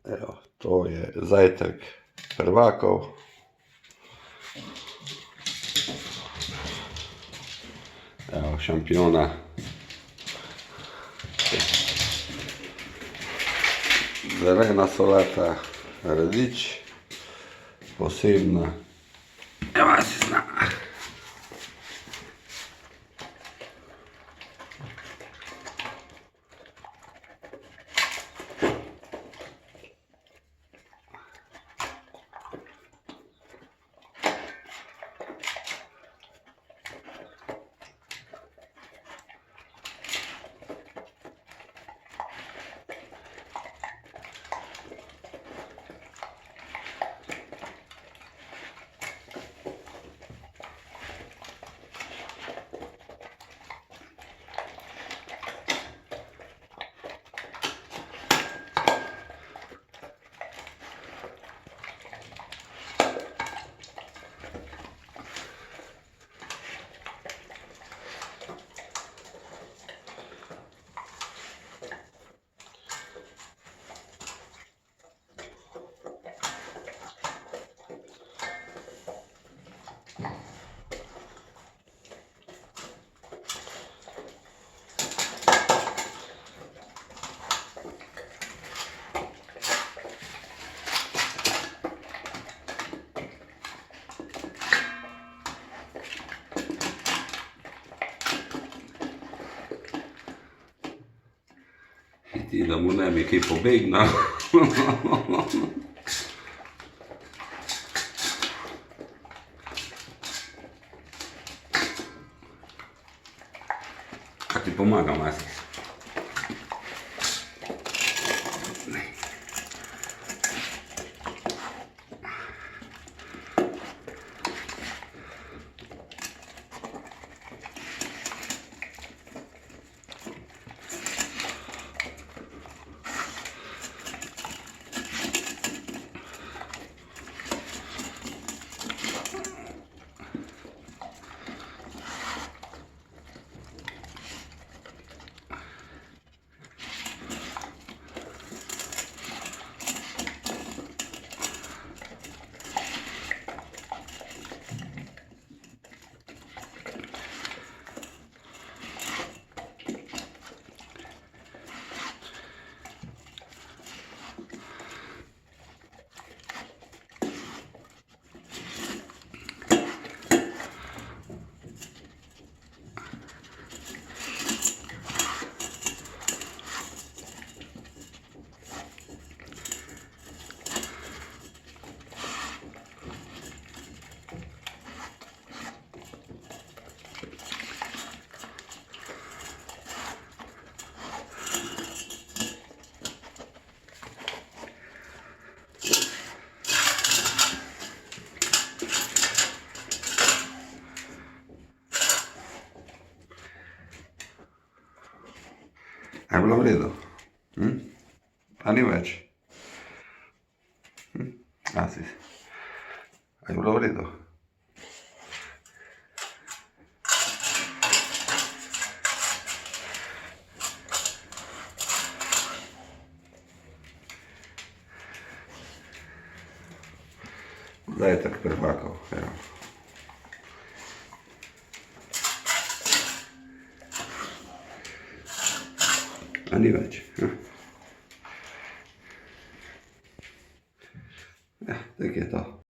Evo, to je zajtrk prvakov. Evo, šampiona. Zelena solata, radič, posebna. Evo, si zna. Hiti, da mu ne bi kaj pobegnal. Kaj ti pomagam, Asis? Je bilo v redu? A ni več? Asis. Je bilo v redu? Zajtrk prvakov, evo. A ni več. Ja, tako je to.